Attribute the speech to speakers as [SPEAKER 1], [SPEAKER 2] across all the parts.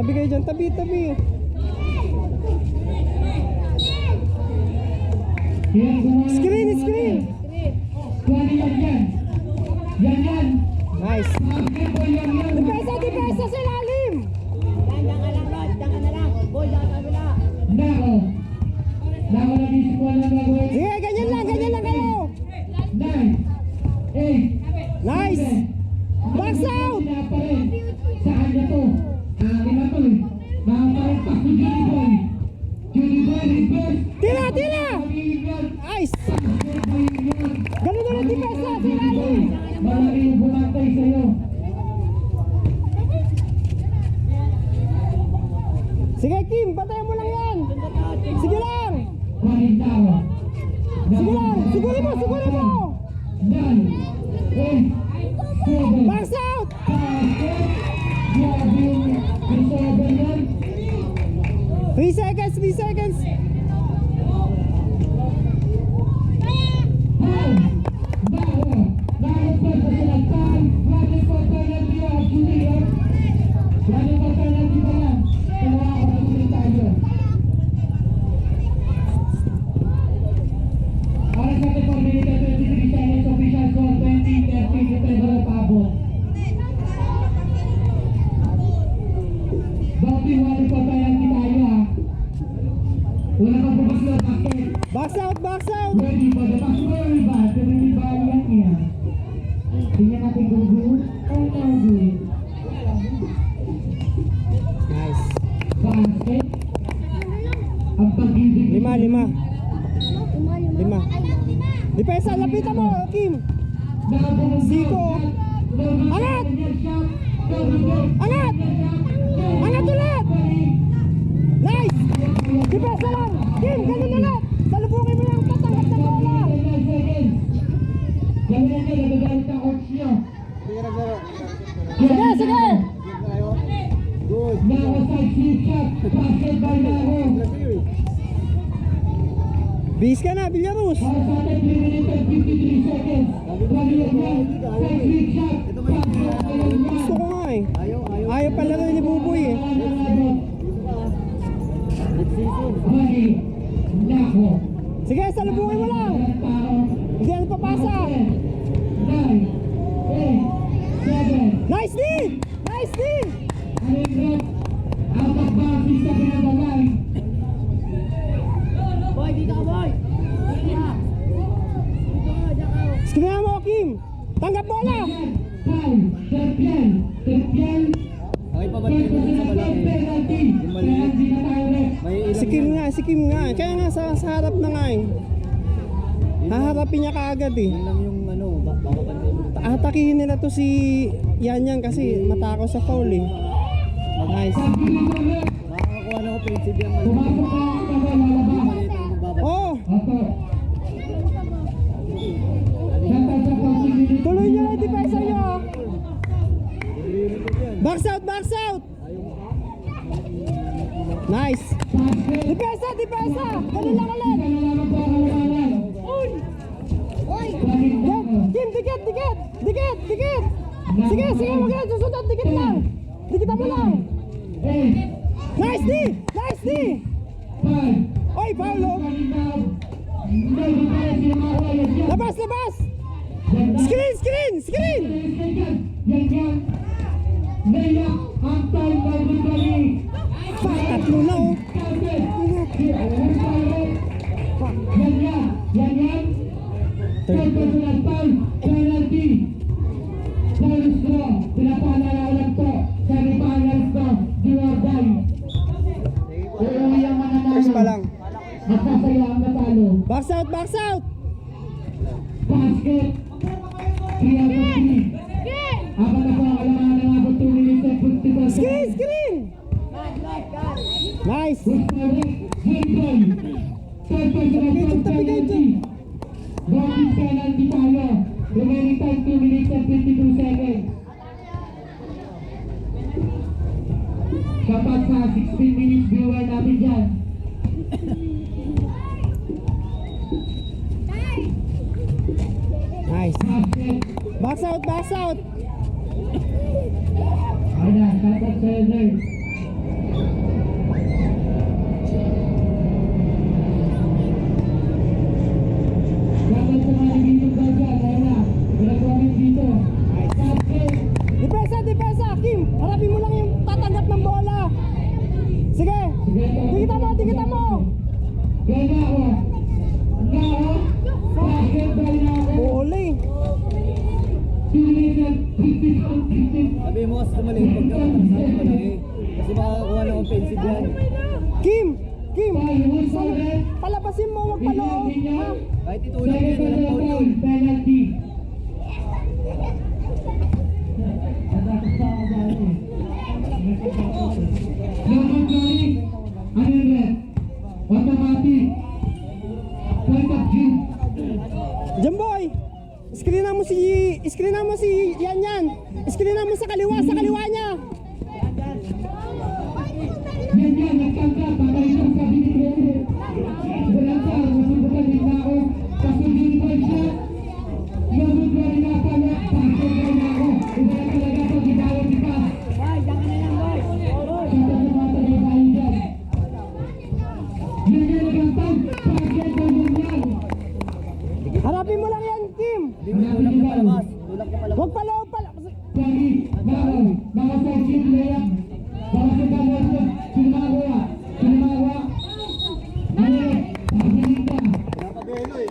[SPEAKER 1] Tabi kayo dyan, tabi. Screen.
[SPEAKER 2] Yan.
[SPEAKER 1] Nice. Depensa sa ilalim. Sige, ganyan lang kayo. Nice. Box out.
[SPEAKER 2] Saan niya to? Lima to eh. Makaparagpak si Judy Boy. Reverse.
[SPEAKER 1] Tira. Nice. Ganun ulit depensa sa ilalim.
[SPEAKER 2] Malaki yung bumantay sa'yo.
[SPEAKER 1] Sige, Kim, batayan mo lang yan. Sige lang. Sigurin mo.
[SPEAKER 2] Nine, eight, seven.
[SPEAKER 1] Box out.
[SPEAKER 2] Grabe yung reserve yan.
[SPEAKER 1] 3 seconds. Box out.
[SPEAKER 2] Ready for the maximum rebound. Rebound yan niya. Tingnan natin kung good or no good.
[SPEAKER 1] Nice.
[SPEAKER 2] Basket. Ang pag-ibig.
[SPEAKER 1] 5. Depensa, lapitan mo, Kim. Siko. Angat ulit. Nice. Depensa lang. Kim, ganun ulit. Salubungin mo yung tatanggap na bola.
[SPEAKER 2] Gawin niya, nagagalit ang coach niya.
[SPEAKER 1] Sige.
[SPEAKER 2] Good. Now a side flip shot. Basket by Naho.
[SPEAKER 1] Bis ka na, Villarus.
[SPEAKER 2] Para sa atin, 3 minutes and 53 seconds. Side flip shot.
[SPEAKER 1] Gusto ko nga eh. Ayaw pala rin ni Buboy eh. Sige, salubungin mo lang. Hindi ano papasa.
[SPEAKER 2] 9, 8, 7.
[SPEAKER 1] Nice D!
[SPEAKER 2] Out of bounds sa pinagagay.
[SPEAKER 3] Boy, dito ka, boy!
[SPEAKER 1] Screen mo, Kim. Tanggap bola.
[SPEAKER 2] Terpian.
[SPEAKER 4] Okay pa ba tayo sa malaki? Yung maliit. May ilang
[SPEAKER 1] Si Kim nga. Kaya nga sa harap na nga eh. Haharapin niya kaagad eh.
[SPEAKER 4] Yun lang yung ano, baka pa tayo.
[SPEAKER 1] Atakihin nila to si Yan kasi matakaw sa foul eh. Nice.
[SPEAKER 4] Makakakuha na offensive yung maliit. Yung maliit ang magbabalik.
[SPEAKER 1] Oh! Tuloy nyo lang depensa nyo ah. Box out! Nice! Depensa! Ganun lang ulit! Kim, dikit! Sige, wag na susunod, dikit lang! Dikitan mo lang! Nice D! Oy, Paulo! Labas! Screen! Tatlo na oh! First pa lang. Box out!
[SPEAKER 2] Basket. 3 out of 3. Apat na po ang kailangan ng abot 2 minutes and 50 seconds.
[SPEAKER 1] Screen! Nice!
[SPEAKER 2] Third personal penalty. Bonus penalty tayo. Remaining time 2 minutes and 52 seconds. Dapat sa 16 minutes viewer natin dyan.
[SPEAKER 1] Nice!
[SPEAKER 2] Basket.
[SPEAKER 1] Box out!
[SPEAKER 2] Ayan, dapat sa
[SPEAKER 1] depensa. Kim, harapin mo lang yung tatanggap ng bola. Sige, dikita mo, dikita mo.
[SPEAKER 2] Ganda ako. Now, basketball na ako.
[SPEAKER 1] Uli.
[SPEAKER 2] 2 minutes, 50.
[SPEAKER 4] Sabi mo kasi tumali, pag nakatang sa akin malaki. Kasi makakakuha ng offensive yan.
[SPEAKER 1] Kim, palabasin mo, wag paloob. Ha?
[SPEAKER 4] Kahit itulak yan, walang foul yun.
[SPEAKER 2] Penalty. Number 20, ano yung red? Automatic. Point of view.
[SPEAKER 1] Jumboy, screenan mo si Yan. Screenan mo sa kaliwa niya.
[SPEAKER 2] Yan, nagkangka. Patay siyang sabi ni Grete. Walang sa masubukan din na ako. Kasundin ko siya. Number 20 na pala. Basketball na ako. Iba na talaga pag ibawat si Paz. Sata sa mga tagay dyan. Yan nagkangtag. Basketball din yan.
[SPEAKER 1] Harapin mo lang yan, Kim.
[SPEAKER 4] Hindi mo tulak na palabas. Tulak na palabas.
[SPEAKER 1] Wag paloob.
[SPEAKER 2] Pagi, bawal. Bawal sa chip layup. Bawal sa bawal. Sinamawa. Ano? Pagilita.
[SPEAKER 4] Nakabelo eh.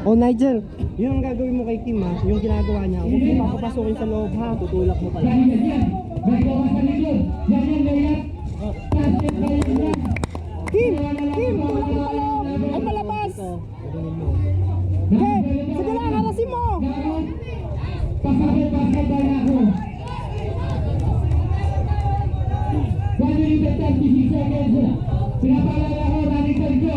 [SPEAKER 1] Oh, Nigel, yun ang gagawin mo kay Kim, ha? Yung ginagawa niya. Huwag mo papapasukin sa loob, ha?
[SPEAKER 4] Tutulak mo pala.
[SPEAKER 2] Dahil yan. Bago ka sa likod. Yan yung layup. Basketball yan.
[SPEAKER 1] Kim, tulak mo pa loob. Ay, palabas.
[SPEAKER 4] Ganonin mo.
[SPEAKER 1] Okay, sige lang, harasin mo.
[SPEAKER 2] Pasabot basketball na ako. 1 minute and 36 seconds. Pinapalala ko, radical ko.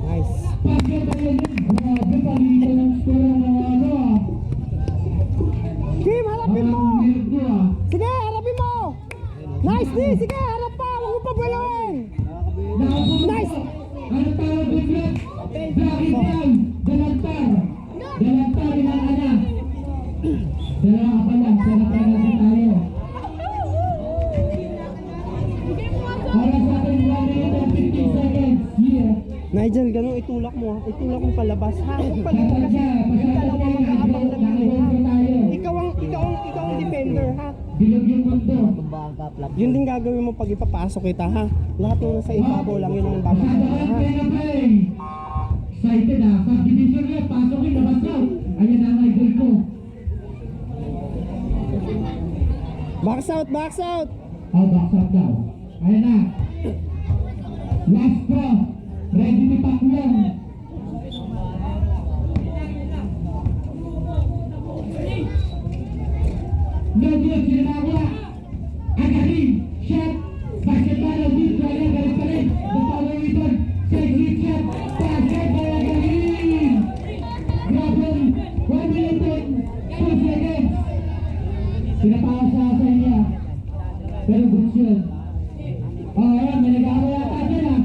[SPEAKER 1] Nice.
[SPEAKER 2] Basketball yan. Grabe, palito ng score ng mga ano ah.
[SPEAKER 1] Kim, harapin mo.
[SPEAKER 2] Ang minute ko ah.
[SPEAKER 1] Sige, harapin mo. Nice, D. Sige, harap pa. Huwag mo pabuloyin.
[SPEAKER 2] Nakasunod
[SPEAKER 1] Nice.
[SPEAKER 2] ko. Ano tawag din yan? Bakit yan? Dalantar. Dalantar ilang ana. Dalawa ka pala. Sana penalty tayo. Para sa akin, 1 minute and 15 seconds. Yeah.
[SPEAKER 1] Nigel, ganun itulak mo, ha? Itulak mo palabas, ha? Huwag palabas
[SPEAKER 2] Dapat
[SPEAKER 1] kasi
[SPEAKER 2] siya.
[SPEAKER 1] yung dalawa magkakabang na yun, ha?
[SPEAKER 2] Nakabang tayo.
[SPEAKER 1] Ikaw ang defender, ha?
[SPEAKER 2] Bilog yung mundo.
[SPEAKER 4] Tumbang ka, flap.
[SPEAKER 1] Yun din gagawin mo pag ipapasok kita, ha? Lahat ng nasa ibabaw lang yun ang babagay,
[SPEAKER 2] Masyado
[SPEAKER 1] ha?
[SPEAKER 2] kayo play. Excited ah. Subdivision niya. Pasokin. Labas daw. Ayan na ang idol ko.
[SPEAKER 1] Box out!
[SPEAKER 2] Oh, box up daw. Ayan na. Last draw. Ready ni Pacquiao. No good. Sinamawa. Agarin. Shot. Basketball. Good. Kaya galit pa rin. The following return. Sexy shot. Basketball. Agarin. Grabe. 1 minute and 2 seconds. Pinapasa sa niya. Pero good yun. Oh, ayan. May nag-aawa yata dyan ah.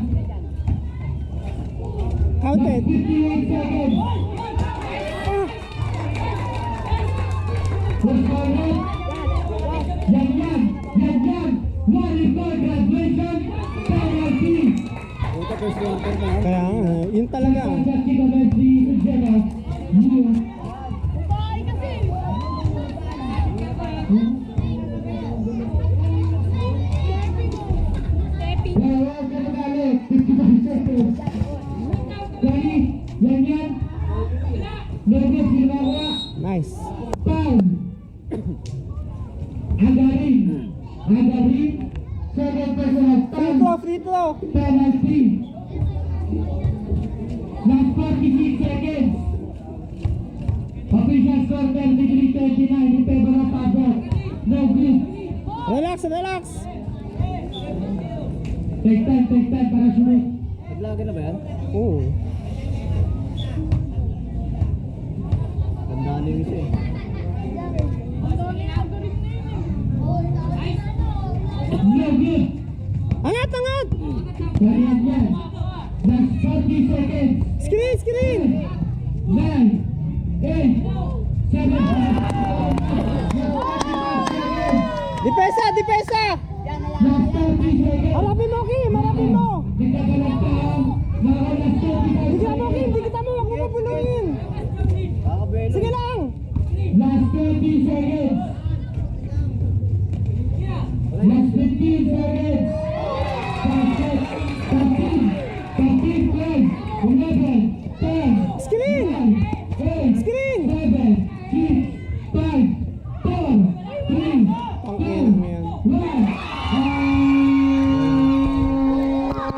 [SPEAKER 1] Counted.
[SPEAKER 2] 58 seconds. What's going on? Yan. One record graduation penalty.
[SPEAKER 4] Ito first quarter na yan.
[SPEAKER 1] Kaya nga, yun talaga.
[SPEAKER 2] Pagkat si Gomezi, Ujena, yun. Wow, kagalit. 55 seconds. Kali, yan. Nervous, ginawa.
[SPEAKER 1] Nice.
[SPEAKER 2] Foul. Agarin. Second personal foul.
[SPEAKER 1] Free throw.
[SPEAKER 2] Penalty. Last 46 seconds. Official score 10-39 in favor of Pasok. No good.
[SPEAKER 1] Relax.
[SPEAKER 2] Take time para sunod.
[SPEAKER 4] Naglaga na ba yan?
[SPEAKER 1] Oo.
[SPEAKER 4] Gandaan yung isa eh.
[SPEAKER 2] No good.
[SPEAKER 1] Angat!
[SPEAKER 2] Kaya yan. Last 40 seconds.
[SPEAKER 1] Screen!
[SPEAKER 2] 9, 8, 7,
[SPEAKER 1] Depensa!
[SPEAKER 2] last 30 seconds.
[SPEAKER 1] Harapin mo, Kim! Harapin mo!
[SPEAKER 2] Nagkakalagtaan. Mga last 35
[SPEAKER 1] Dikita mo, Kim!
[SPEAKER 2] seconds.
[SPEAKER 1] Dikita mo! Huwag mo pabuloyin!
[SPEAKER 4] Kakabelo.
[SPEAKER 1] Sige lang!
[SPEAKER 2] Last 30 15 seconds. Last 15 seconds.